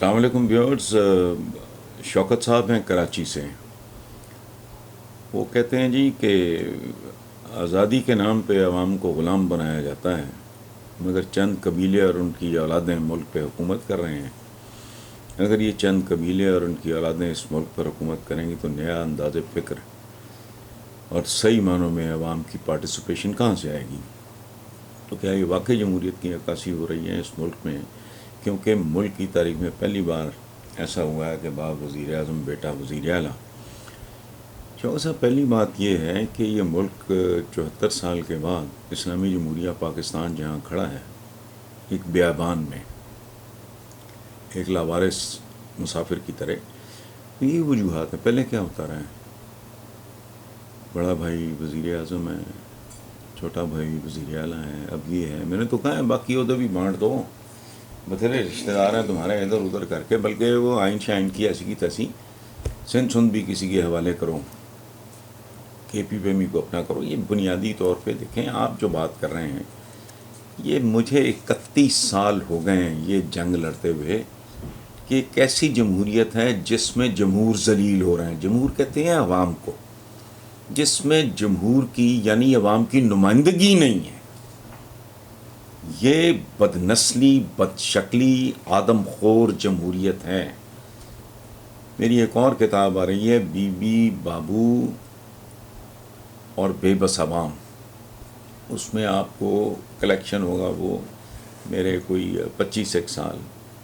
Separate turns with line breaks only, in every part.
السلام علیکم ویورز. شوکت صاحب ہیں کراچی سے. وہ کہتے ہیں جی کہ آزادی کے نام پہ عوام کو غلام بنایا جاتا ہے، مگر چند قبیلے اور ان کی اولادیں ملک پہ حکومت کر رہے ہیں. اگر یہ چند قبیلے اور ان کی اولادیں اس ملک پر حکومت کریں گی تو نیا انداز فکر اور صحیح معنوں میں عوام کی پارٹیسپیشن کہاں سے آئے گی؟ تو کیا یہ واقعی جمہوریت کی عکاسی ہو رہی ہے اس ملک میں؟ کیونکہ ملک کی تاریخ میں پہلی بار ایسا ہوا ہے کہ باپ وزیر اعظم بیٹا وزیر اعلیٰ. شوکت صاحب، پہلی بات یہ ہے کہ یہ ملک 74 سال کے بعد اسلامی جمہوریہ پاکستان جہاں کھڑا ہے ایک بیابان میں، ایک لاوارث مسافر کی طرح، تو یہ وجوہات ہیں. پہلے کیا ہوتا رہا ہے؟ بڑا بھائی وزیر اعظم ہے، چھوٹا بھائی وزیر اعلیٰ ہے، اب یہ ہے. میں نے تو کہا ہے باقی عہدے بھی بانٹ دو، بتھیرے رشتہ دار ہیں تمہارے ادھر ادھر کر کے، بلکہ وہ آئین شائن کی ایسی کی تیسی سندھ سندھ بھی کسی کے حوالے کرو، کے پی پی ایم کو اپنا کرو. یہ بنیادی طور پہ دیکھیں، آپ جو بات کر رہے ہیں، یہ مجھے 31 سال ہو گئے ہیں یہ جنگ لڑتے ہوئے کہ ایک ایسی جمہوریت ہے جس میں جمہور ذلیل ہو رہے ہیں. جمہور کہتے ہیں عوام کو، جس میں جمہور کی یعنی عوام کی نمائندگی نہیں ہے. یہ بد نسلی، بد شکلی، آدم خور جمہوریت ہے. میری ایک اور کتاب آ رہی ہے، بی بی بابو اور بے بس عوام. اس میں آپ کو کلیکشن ہوگا، وہ میرے کوئی 25 ایک سال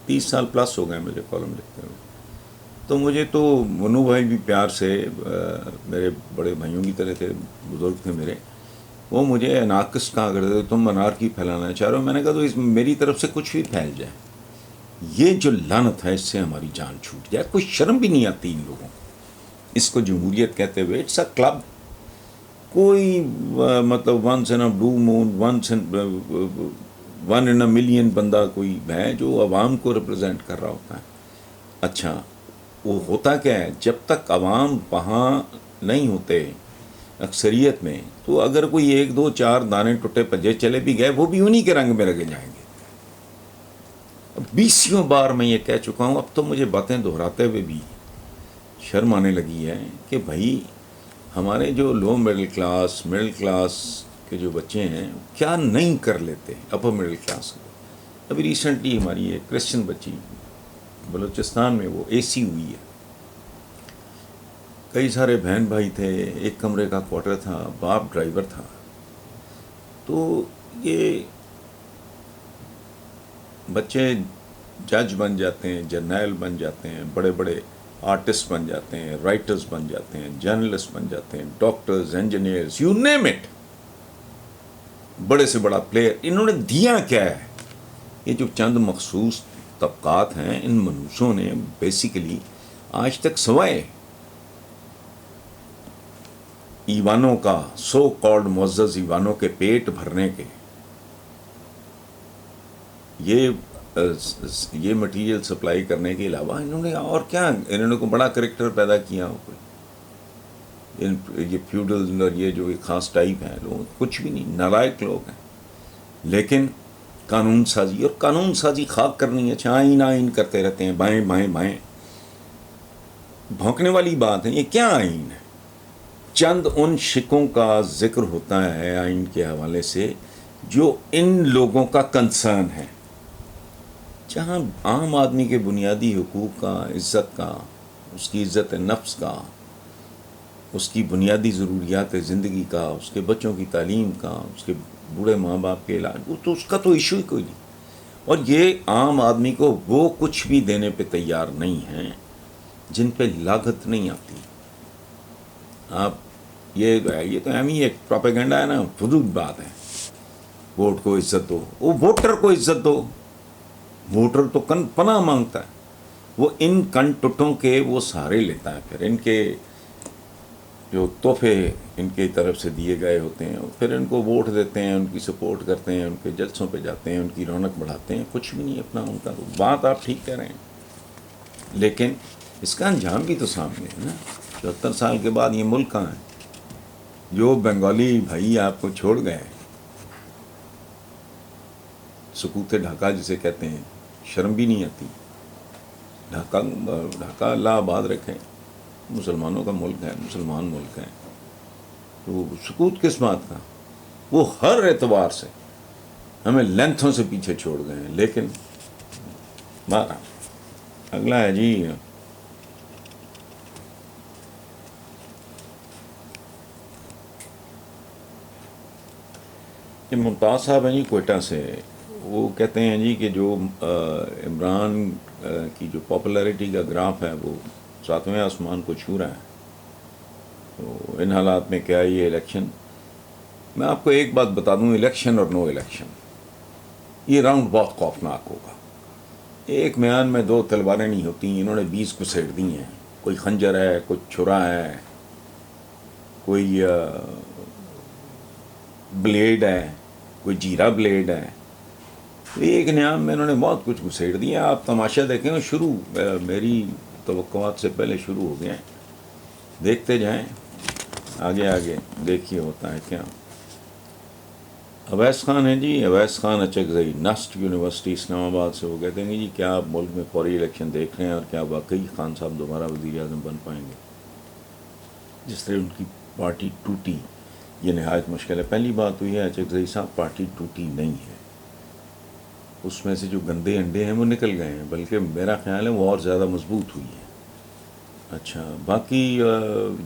30 سال پلس ہو گئے مجھے کالم لکھتے ہوئے. تو مجھے تو منو بھائی بھی پیار سے، میرے بڑے بھائیوں کی طرح تھے، بزرگ تھے میرے، وہ مجھے ناقص کہا کرتے تھے، تم انارکی پھیلانا چاہ رہے ہو. میں نے کہا تو اس میری طرف سے کچھ بھی پھیل جائے، یہ جو لعنت ہے اس سے ہماری جان چھوٹ جائے. کوئی شرم بھی نہیں آتی ان لوگوں کو اس کو جمہوریت کہتے ہوئے. It's a club. کوئی مطلب once in a blue moon, one in a million بندہ کوئی ہے جو عوام کو ریپرزینٹ کر رہا ہوتا ہے. اچھا، وہ ہوتا کیا ہے؟ جب تک عوام وہاں نہیں ہوتے اکثریت میں، تو اگر کوئی 1 2 4 دانے ٹوٹے پجے چلے بھی گئے، وہ بھی انہی کے رنگ میں رگے جائیں گے. 20 بار میں یہ کہہ چکا ہوں، اب تو مجھے باتیں دہراتے ہوئے بھی شرم آنے لگی ہے کہ بھائی ہمارے جو لو مڈل کلاس کے جو بچے ہیں کیا نہیں کر لیتے اپر مڈل کلاس کو. ابھی ریسنٹلی ہماری ایک کرسچن بچی بلوچستان میں وہ اے سی ہوئی ہے، کئی سارے بہن بھائی تھے، ایک کمرے کا کوارٹر تھا، باپ ڈرائیور تھا. تو یہ بچے جج بن جاتے ہیں، جرنیل بن جاتے ہیں، بڑے بڑے آرٹسٹ بن جاتے ہیں، رائٹرز بن جاتے ہیں، جرنلسٹ بن جاتے ہیں، doctors, engineers, you name it, بڑے سے بڑا پلیئر. انہوں نے دیا کیا ہے؟ یہ جو چند مخصوص طبقات ہیں، ان منوسوں نے بیسیکلی آج تک سوائے ایوانوں کا، سو کالڈ معزز ایوانوں کے پیٹ بھرنے کے، یہ مٹیریل سپلائی کرنے کے علاوہ انہوں نے اور کیا؟ انہوں نے کوئی بڑا کریکٹر پیدا کیا ہو کوئی؟ یہ فیوڈل اور یہ جو خاص ٹائپ ہیں لوگ، کچھ بھی نہیں، نالائق لوگ ہیں. لیکن قانون سازی، اور قانون سازی خاک کرنی ہے. اچھا، آئین کرتے رہتے ہیں، بائیں بائیں بائیں. بھونکنے والی بات ہے. یہ کیا آئین ہے؟ چند ان شکوں کا ذکر ہوتا ہے آئین کے حوالے سے جو ان لوگوں کا کنسرن ہے. جہاں عام آدمی کے بنیادی حقوق کا، عزت کا، اس کی عزت نفس کا، اس کی بنیادی ضروریات زندگی کا، اس کے بچوں کی تعلیم کا، اس کے بوڑھے ماں باپ کے علاج، وہ تو اس کا تو ایشو ہی کوئی نہیں. اور یہ عام آدمی کو وہ کچھ بھی دینے پہ تیار نہیں ہیں جن پہ لاگت نہیں آتی. آپ یہ تو اہم ہی ایک پروپیگنڈا ہے نا، فضول بات ہے. ووٹ کو عزت دو، وہ ووٹر کو عزت دو. ووٹر تو پناہ مانگتا ہے، وہ ان کن ٹٹوں کے وہ سہارے لیتا ہے. پھر ان کے جو تحفے ان کی طرف سے دیے گئے ہوتے ہیں، پھر ان کو ووٹ دیتے ہیں، ان کی سپورٹ کرتے ہیں، ان کے جلسوں پہ جاتے ہیں، ان کی رونق بڑھاتے ہیں. کچھ بھی نہیں اپنا ان کا. بات آپ ٹھیک کہہ رہے ہیں، لیکن اس کا انجام بھی تو سامنے ہے نا. 74 سال کے بعد یہ ملک کہاں ہے؟ جو بنگالی بھائی آپ کو چھوڑ گئے، سکوت ڈھاکہ جسے کہتے ہیں، شرم بھی نہیں آتی. ڈھاکہ اللہ آباد رکھے، مسلمانوں کا ملک ہے، مسلمان ملک ہے، تو سکوت کس بات کا؟ وہ ہر اعتبار سے ہمیں لینتھوں سے پیچھے چھوڑ گئے ہیں. لیکن بہرحال اگلا ہے جی یہ ممتاز صاحب ہیں جی کوئٹہ سے. وہ کہتے ہیں جی کہ جو عمران کی جو پاپولیرٹی کا گراف ہے وہ 7ویں آسمان کو چھو رہا ہے. تو ان حالات میں کیا یہ الیکشن، میں آپ کو ایک بات بتا دوں، الیکشن اور نو الیکشن یہ راؤنڈ بہت خوفناک ہوگا. ایک میان میں 2 تلواریں نہیں ہوتی، انہوں نے 20 گھسیڑ دی ہیں. کوئی خنجر ہے، کوئی چھرا ہے، کوئی بلیڈ ہے، کوئی جیرا بلیڈ ہے. ایک نیام میں انہوں نے بہت کچھ گھسیڑ دیا. آپ تماشا دیکھیں، شروع میری توقعات سے پہلے شروع ہو گئے ہیں. دیکھتے جائیں، آگے آگے دیکھیے ہوتا ہے کیا. اویس خان ہیں جی، اویس خان اچکزئی، نسٹ یونیورسٹی اسلام آباد سے. وہ کہتے ہیں جی کیا آپ ملک میں فوری الیکشن دیکھ رہے ہیں، اور کیا واقعی خان صاحب دوبارہ وزیر اعظم بن پائیں گے؟ جس طرح ان کی پارٹی ٹوٹی یہ نہایت مشکل ہے. پہلی بات تو یہ ہے اچکزئی صاحب، پارٹی ٹوٹی نہیں ہے، اس میں سے جو گندے انڈے ہیں وہ نکل گئے ہیں، بلکہ میرا خیال ہے وہ اور زیادہ مضبوط ہوئی ہے. اچھا، باقی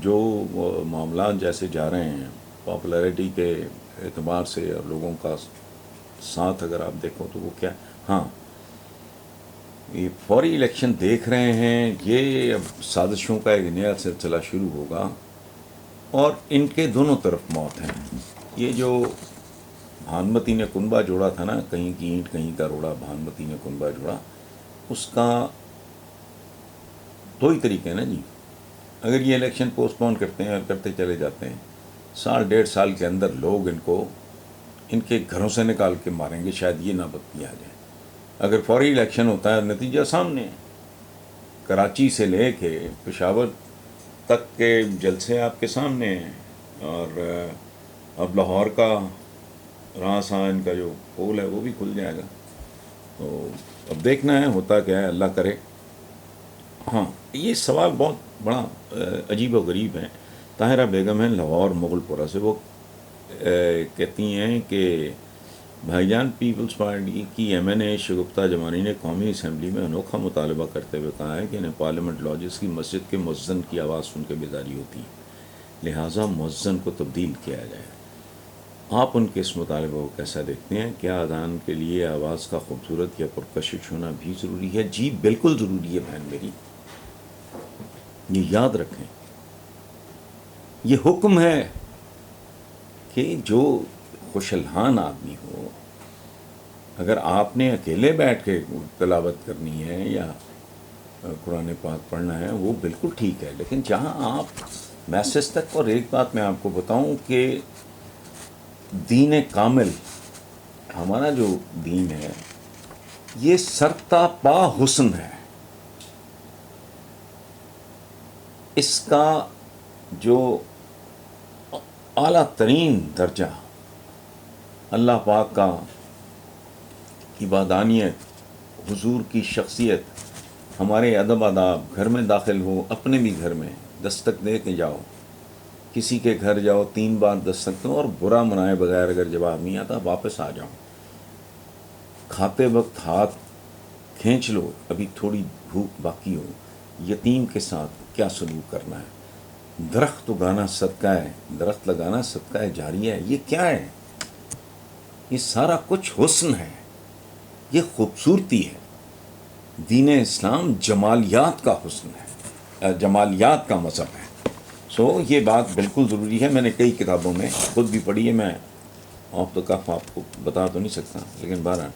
جو معاملات جیسے جا رہے ہیں پاپولیرٹی کے اعتبار سے اور لوگوں کا ساتھ اگر آپ دیکھو تو وہ کیا، ہاں یہ فوری الیکشن دیکھ رہے ہیں، یہ اب سازشوں کا ایک نیا سلسلہ شروع ہوگا، اور ان کے دونوں طرف موت ہیں. یہ جو بھانمتی نے کنبہ جوڑا تھا نا، کہیں کی اینٹ کہیں کا روڑا، بھانمتی نے کنبہ جوڑا، اس کا 2 ہی طریقے ہیں نا جی. اگر یہ الیکشن پوسٹ پون کرتے ہیں اور کرتے چلے جاتے ہیں، 1.5 سال کے اندر لوگ ان کو ان کے گھروں سے نکال کے ماریں گے، شاید یہ نوبت بھی آ جائے. اگر فوری الیکشن ہوتا ہے، نتیجہ سامنے ہے. کراچی سے لے کے پشاور تک کے جلسے آپ کے سامنے ہیں، اور اب لاہور کا راں ان کا جو پول ہے وہ بھی کھل جائے گا. تو اب دیکھنا ہے ہوتا کیا ہے، اللہ کرے. ہاں یہ سوال بہت بڑا عجیب و غریب ہے. طاہرہ بیگم ہیں لاہور مغل پورہ سے. وہ کہتی ہیں کہ بھائی جان، پیپلز پارٹی کی MNA شگفتہ جمانی نے قومی اسمبلی میں انوکھا مطالبہ کرتے ہوئے کہا ہے کہ انہیں پارلیمنٹ لاجز کی مسجد کے مؤذن کی آواز سن کے بیداری ہوتی ہے، لہٰذا مؤذن کو تبدیل کیا جائے. آپ ان کے اس مطالبہ کو کیسا دیکھتے ہیں؟ کیا اذان کے لیے آواز کا خوبصورت یا پرکشش ہونا بھی ضروری ہے؟ جی بالکل ضروری ہے بہن میری، یہ یاد رکھیں. یہ حکم ہے کہ جو خوش الحان آدمی ہو، اگر آپ نے اکیلے بیٹھ کے تلاوت کرنی ہے یا قرآن پاک پڑھنا ہے وہ بالکل ٹھیک ہے، لیکن جہاں آپ میسج تک. اور ایک بات میں آپ کو بتاؤں کہ دین کامل، ہمارا جو دین ہے یہ سرتا پا حسن ہے. اس کا جو اعلیٰ ترین درجہ اللہ پاک کا کی وحدانیت، حضور کی شخصیت، ہمارے ادب آداب. گھر میں داخل ہو، اپنے بھی گھر میں دستک دے کے جاؤ، کسی کے گھر جاؤ 3 بار دستک دو، اور برا منائے بغیر اگر جواب نہیں آتا واپس آ جاؤ. کھاتے وقت ہاتھ کھینچ لو، ابھی تھوڑی بھوک باقی ہو. یتیم کے ساتھ کیا سلوک کرنا ہے. درخت اگانا صدقہ ہے، درخت لگانا صدقہ ہے جاریہ ہے. یہ کیا ہے؟ یہ سارا کچھ حسن ہے، یہ خوبصورتی ہے. دین اسلام جمالیات کا حسن ہے، جمالیات کا مذہب ہے. یہ بات بالکل ضروری ہے. میں نے کئی کتابوں میں خود بھی پڑھی ہے، میں آف دا کف آپ کو بتا تو نہیں سکتا، لیکن بہرحال